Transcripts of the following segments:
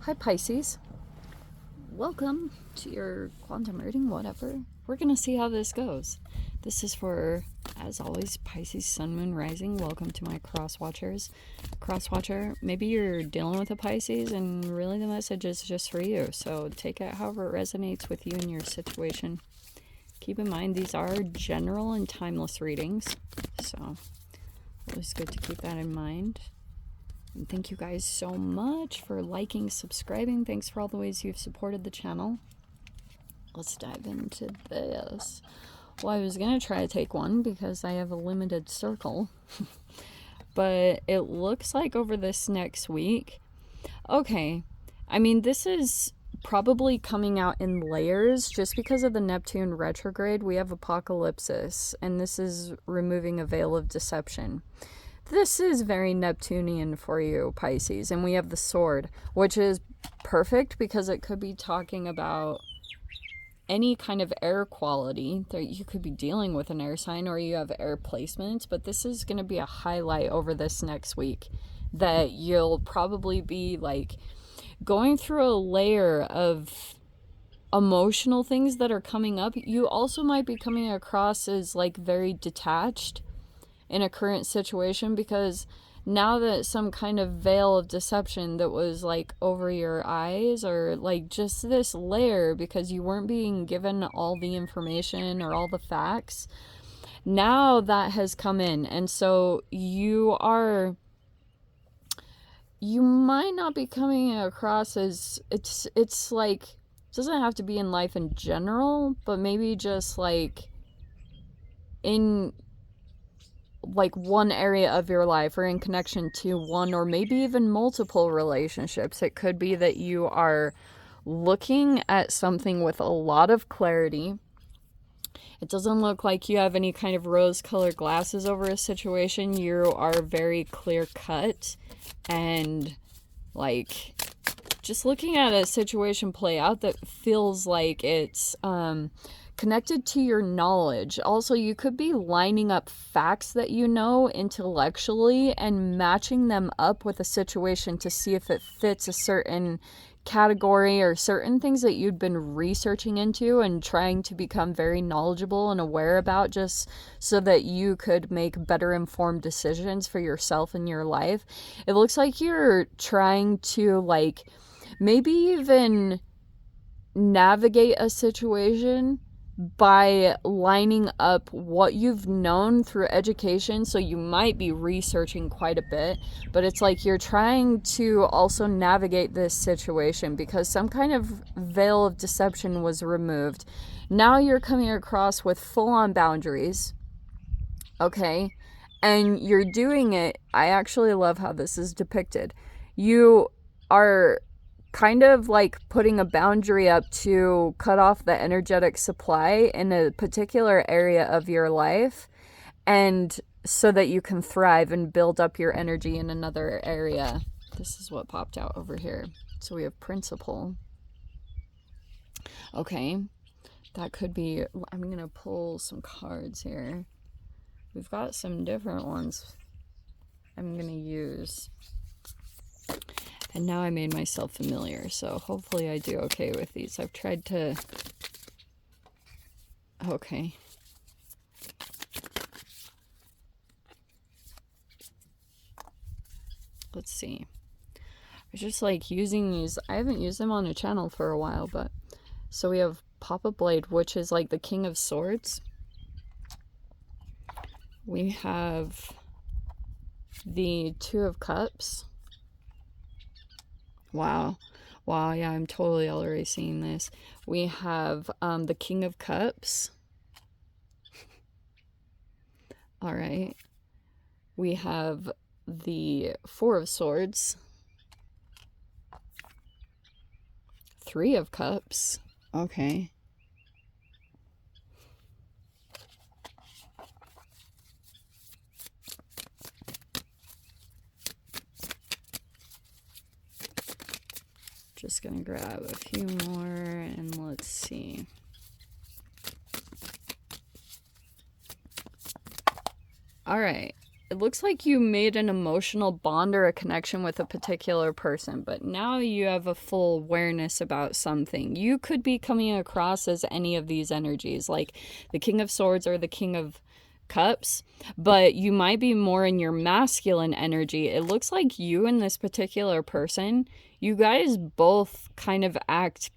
Hi Pisces, welcome to your quantum reading, whatever. We're gonna see how this goes. This is for, as always, Pisces, Sun, Moon, Rising. Welcome to my cross-watchers. Cross-watcher, maybe you're dealing with a Pisces and really the message is just for you. So take it however it resonates with you and your situation. Keep in mind, these are general and timeless readings. So always good to keep that in mind. And thank you guys so much for liking, subscribing. Thanks for all the ways you've supported the channel. Let's dive into this. Well, I was going to try to take one because I have a limited circle. But it looks like over this next week... Okay, I mean, this is probably coming out in layers. Just because of the Neptune retrograde, we have apocalypsis. And this is removing a veil of deception. This is very Neptunian for you, Pisces. And we have the sword, which is perfect because it could be talking about any kind of air quality that you could be dealing with an air sign, or you have air placements. But this is going to be a highlight over this next week that you'll probably be like going through a layer of emotional things that are coming up. You also might be coming across as like very detached in a current situation, because now that some kind of veil of deception that was like over your eyes, or like just this layer because you weren't being given all the information or all the facts, now that has come in. And so you might not be coming across as, it's like, it doesn't have to be in life in general, but maybe just like in like one area of your life, or in connection to one or maybe even multiple relationships. It could be that you are looking at something with a lot of clarity. It doesn't look like you have any kind of rose-colored glasses over a situation. You are very clear-cut and like just looking at a situation play out that feels like it's connected to your knowledge. Also, you could be lining up facts that you know intellectually and matching them up with a situation to see if it fits a certain category or certain things that you'd been researching into and trying to become very knowledgeable and aware about, just so that you could make better informed decisions for yourself and your life. It looks like you're trying to like maybe even navigate a situation by lining up what you've known through education. So you might be researching quite a bit, but it's like you're trying to also navigate this situation because some kind of veil of deception was removed. Now you're coming across with full-on boundaries, okay? And you're doing it, I actually love how this is depicted. You are kind of like putting a boundary up to cut off the energetic supply in a particular area of your life, and so that you can thrive and build up your energy in another area. This is what popped out over here. So we have principle. Okay, that could be, I'm gonna pull some cards here. We've got some different ones I'm gonna use. And now I made myself familiar, so hopefully I do okay with these. I've tried to... Okay. Let's see. I was just like using these. I haven't used them on the channel for a while, but... So we have Papa Blade, which is like the King of Swords. We have the Two of Cups. Wow, yeah, I'm totally already seeing this. We have the King of Cups. All right. We have the Four of Swords. Three of Cups. Okay. Just gonna grab a few more and let's see. All right. it looks like you made an emotional bond or a connection with a particular person, but now you have a full awareness about something. You could be coming across as any of these energies, like the King of Swords or the King of Cups, but you might be more in your masculine energy. It looks like you and this particular person, you guys both kind of act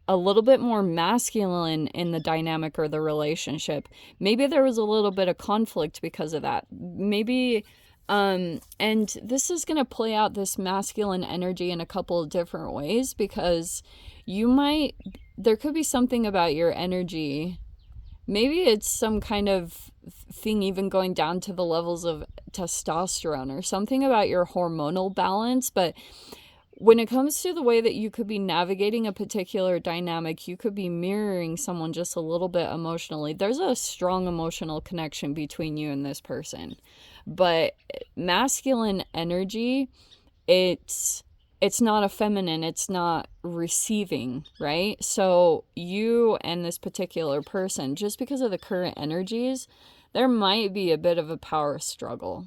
a little bit more masculine in the dynamic or the relationship. Maybe there was a little bit of conflict because of that. Maybe, and this is going to play out this masculine energy in a couple of different ways, because there could be something about your energy. Maybe it's some kind of thing even going down to the levels of testosterone or something about your hormonal balance, but when it comes to the way that you could be navigating a particular dynamic, you could be mirroring someone just a little bit emotionally. There's a strong emotional connection between you and this person. But masculine energy, it's not a feminine, it's not receiving, right? So you and this particular person, just because of the current energies, there might be a bit of a power struggle.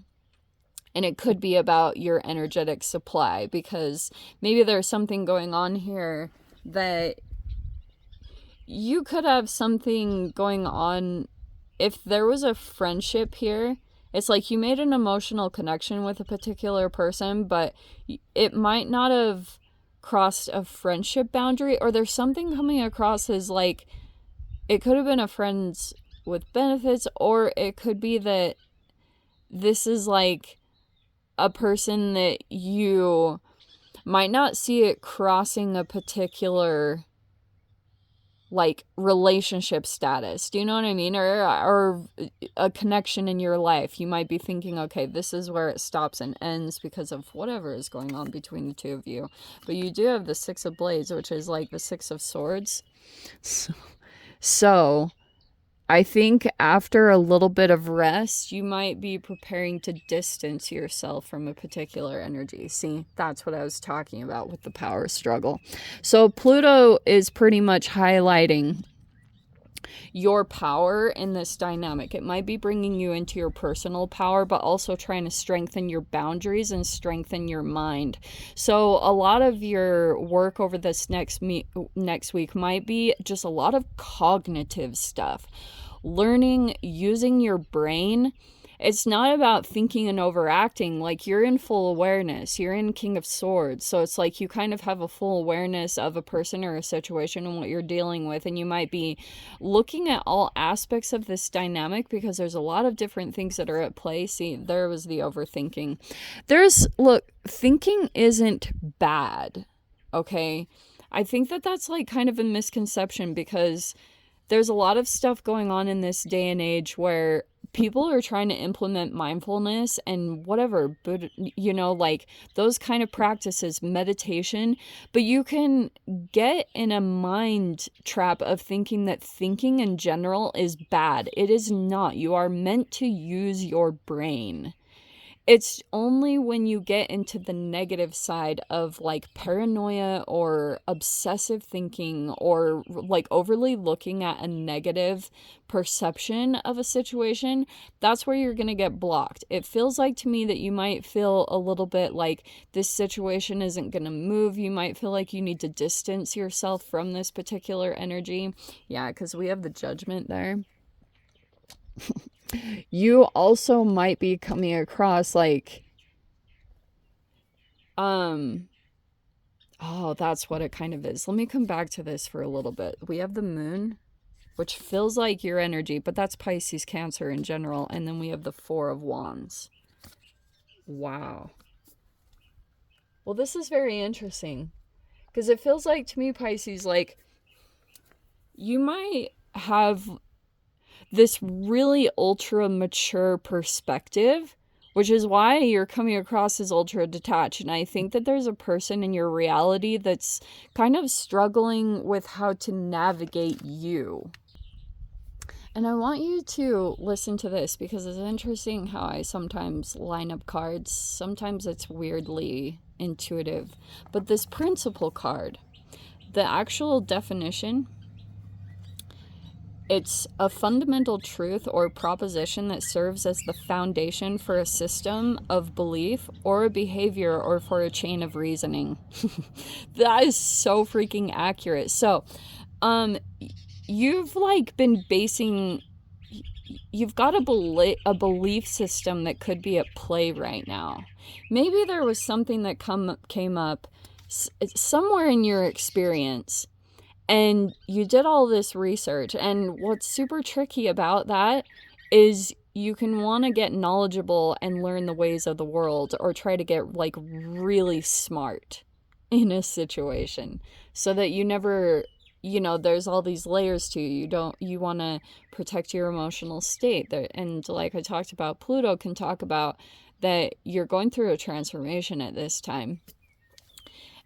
And it could be about your energetic supply, because maybe there's something going on here that you could have something going on. If there was a friendship here, it's like you made an emotional connection with a particular person, but it might not have crossed a friendship boundary, or there's something coming across as like it could have been a friends with benefits, or it could be that this is like a person that you might not see it crossing a particular like relationship status. Do you know what I mean? Or a connection in your life. You might be thinking, okay, this is where it stops and ends because of whatever is going on between the two of you. But you do have the Six of Blades, which is like the Six of Swords. So I think after a little bit of rest, you might be preparing to distance yourself from a particular energy. See, that's what I was talking about with the power struggle. So Pluto is pretty much highlighting your power in this dynamic. It might be bringing you into your personal power, but also trying to strengthen your boundaries and strengthen your mind. So a lot of your work over this next week might be just a lot of cognitive stuff. Learning, using your brain. It's not about thinking and overacting. Like, you're in full awareness. You're in King of Swords. So it's like you kind of have a full awareness of a person or a situation and what you're dealing with. And you might be looking at all aspects of this dynamic, because there's a lot of different things that are at play. See, there was the overthinking. Look, thinking isn't bad, okay? I think that that's like kind of a misconception, because there's a lot of stuff going on in this day and age where people are trying to implement mindfulness and whatever, but you know, like those kind of practices, meditation, but you can get in a mind trap of thinking that thinking in general is bad. It is not. You are meant to use your brain. It's only when you get into the negative side of like paranoia or obsessive thinking, or like overly looking at a negative perception of a situation, that's where you're going to get blocked. It feels like to me that you might feel a little bit like this situation isn't going to move. You might feel like you need to distance yourself from this particular energy. Yeah, because we have the Judgment there. You also might be coming across like, oh, that's what it kind of is. Let me come back to this for a little bit. We have the Moon, which feels like your energy, but that's Pisces, Cancer in general. And then we have the Four of Wands. Wow. Well, this is very interesting, because it feels like to me, Pisces, like you might have this really ultra mature perspective, which is why you're coming across as ultra detached. And I think that there's a person in your reality that's kind of struggling with how to navigate you. And I want you to listen to this, because it's interesting how I sometimes line up cards. Sometimes it's weirdly intuitive. But this Principle card, the actual definition It's a fundamental truth or proposition that serves as the foundation for a system of belief or a behavior or for a chain of reasoning. That is so freaking accurate. So, you've like been basing, you've got a belief system that could be at play right now. Maybe there was something that came up somewhere in your experience, and you did all this research. And what's super tricky about that is you can want to get knowledgeable and learn the ways of the world, or try to get like really smart in a situation, so that you never, there's all these layers to you want to protect your emotional state there. And like I talked about, Pluto can talk about that you're going through a transformation at this time.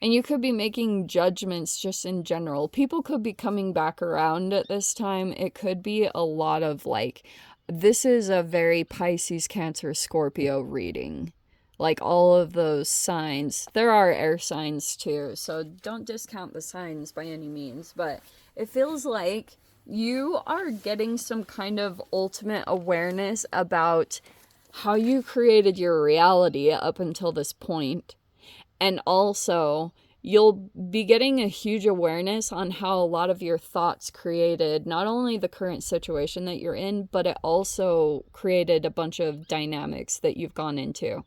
And you could be making judgments just in general. People could be coming back around at this time. It could be a lot of like, this is a very Pisces, Cancer, Scorpio reading. Like all of those signs. There are air signs too, so don't discount the signs by any means. But it feels like you are getting some kind of ultimate awareness about how you created your reality up until this point. And also, you'll be getting a huge awareness on how a lot of your thoughts created not only the current situation that you're in, but it also created a bunch of dynamics that you've gone into.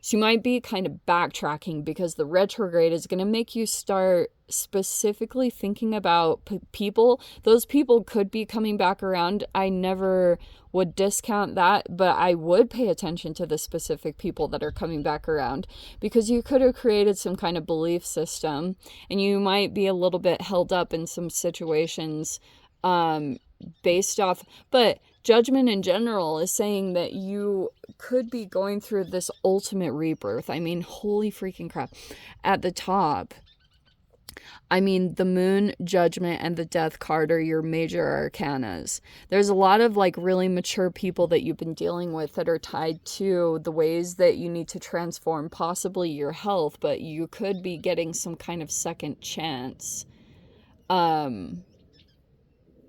So you might be kind of backtracking, because the retrograde is going to make you start specifically thinking about people. Those people could be coming back around. I never would discount that, but I would pay attention to the specific people that are coming back around, because you could have created some kind of belief system, and you might be a little bit held up in some situations based off. But judgment in general is saying that you could be going through this ultimate rebirth. I mean, holy freaking crap. At the top, I mean, the moon, judgment, and the death card are your major arcanas. There's a lot of like really mature people that you've been dealing with that are tied to the ways that you need to transform possibly your health, but you could be getting some kind of second chance.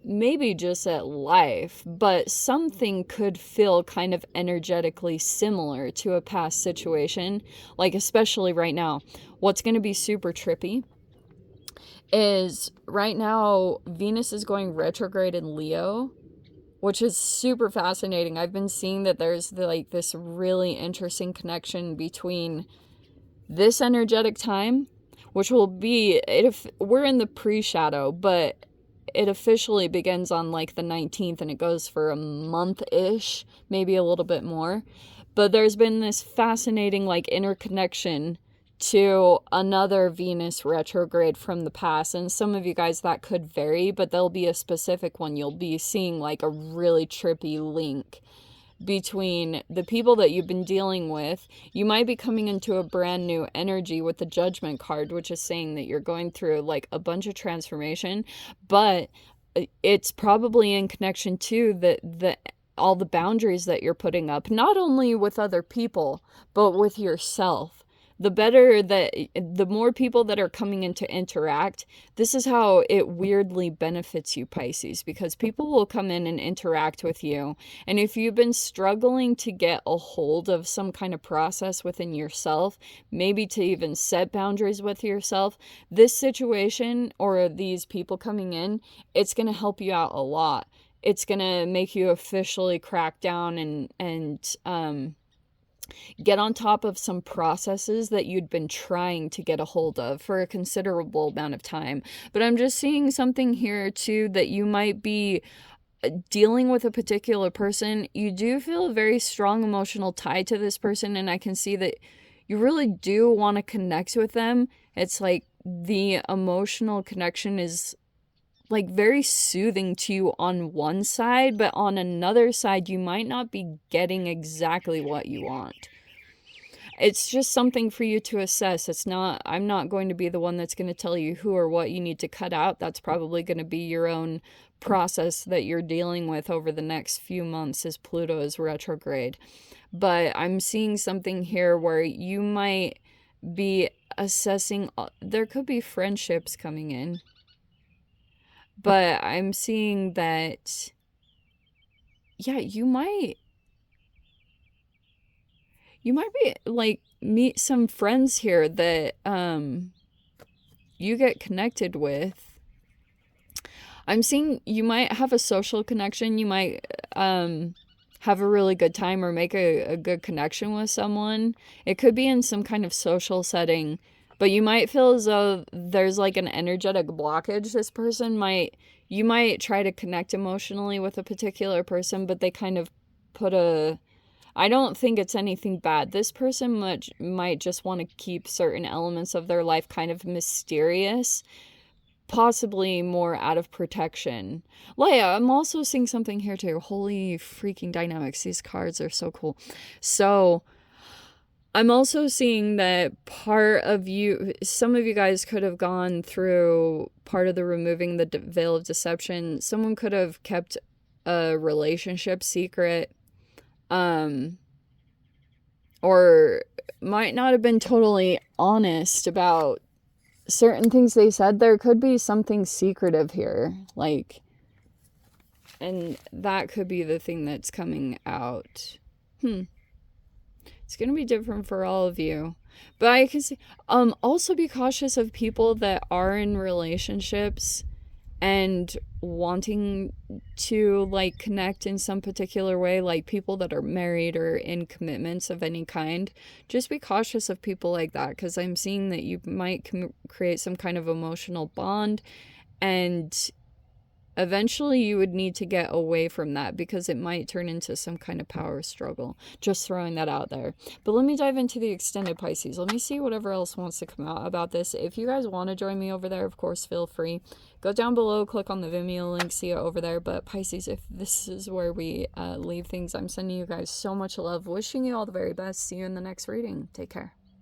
Maybe just at life, but something could feel kind of energetically similar to a past situation. Like, especially right now, what's going to be super trippy is right now Venus is going retrograde in Leo, which is super fascinating. I've been seeing that there's like this really interesting connection between this energetic time, which will be, if we're in the pre-shadow, but it officially begins on like the 19th, and it goes for a month-ish, maybe a little bit more. But there's been this fascinating like interconnection to another Venus retrograde from the past. And some of you guys, that could vary, but there'll be a specific one. You'll be seeing like a really trippy link between the people that you've been dealing with. You might be coming into a brand new energy with the Judgment card, which is saying that you're going through like a bunch of transformation, but it's probably in connection to all the boundaries that you're putting up, not only with other people, but with yourself. The more people that are coming in to interact, this is how it weirdly benefits you, Pisces, because people will come in and interact with you. And if you've been struggling to get a hold of some kind of process within yourself, maybe to even set boundaries with yourself, this situation or these people coming in, it's going to help you out a lot. It's going to make you officially crack down and get on top of some processes that you'd been trying to get a hold of for a considerable amount of time. But I'm just seeing something here too, that you might be dealing with a particular person. You do feel a very strong emotional tie to this person, and I can see that you really do want to connect with them. It's like the emotional connection is like very soothing to you on one side, but on another side you might not be getting exactly what you want. It's just something for you to assess. I'm not going to be the one that's going to tell you who or what you need to cut out. That's probably going to be your own process that you're dealing with over the next few months as Pluto is retrograde. But I'm seeing something here where you might be assessing, there could be friendships coming in. But I'm seeing that, yeah, you might be like meet some friends here that you get connected with. I'm seeing you might have a social connection. You might have a really good time or make a good connection with someone. It could be in some kind of social setting, but you might feel as though there's like an energetic blockage. You might try to connect emotionally with a particular person, but they kind of put a, I don't think it's anything bad. This person might just want to keep certain elements of their life kind of mysterious, possibly more out of protection. Leah, I'm also seeing something here too. Holy freaking dynamics. These cards are so cool. So I'm also seeing that part of you, some of you guys could have gone through part of the removing the veil of deception. Someone could have kept a relationship secret, or might not have been totally honest about certain things they said. There could be something secretive here, like, and that could be the thing that's coming out. It's gonna be different for all of you, but I can see, also be cautious of people that are in relationships and wanting to like connect in some particular way, like people that are married or in commitments of any kind. Just be cautious of people like that, because I'm seeing that you might create some kind of emotional bond, and eventually you would need to get away from that because it might turn into some kind of power struggle. Just throwing that out there. But let me dive into the extended Pisces. Let me see whatever else wants to come out about this. If you guys want to join me over there, of course, feel free. Go down below, click on the Vimeo link, see it over there. But Pisces, if this is where we leave things, I'm sending you guys so much love. Wishing you all the very best. See you in the next reading. Take care.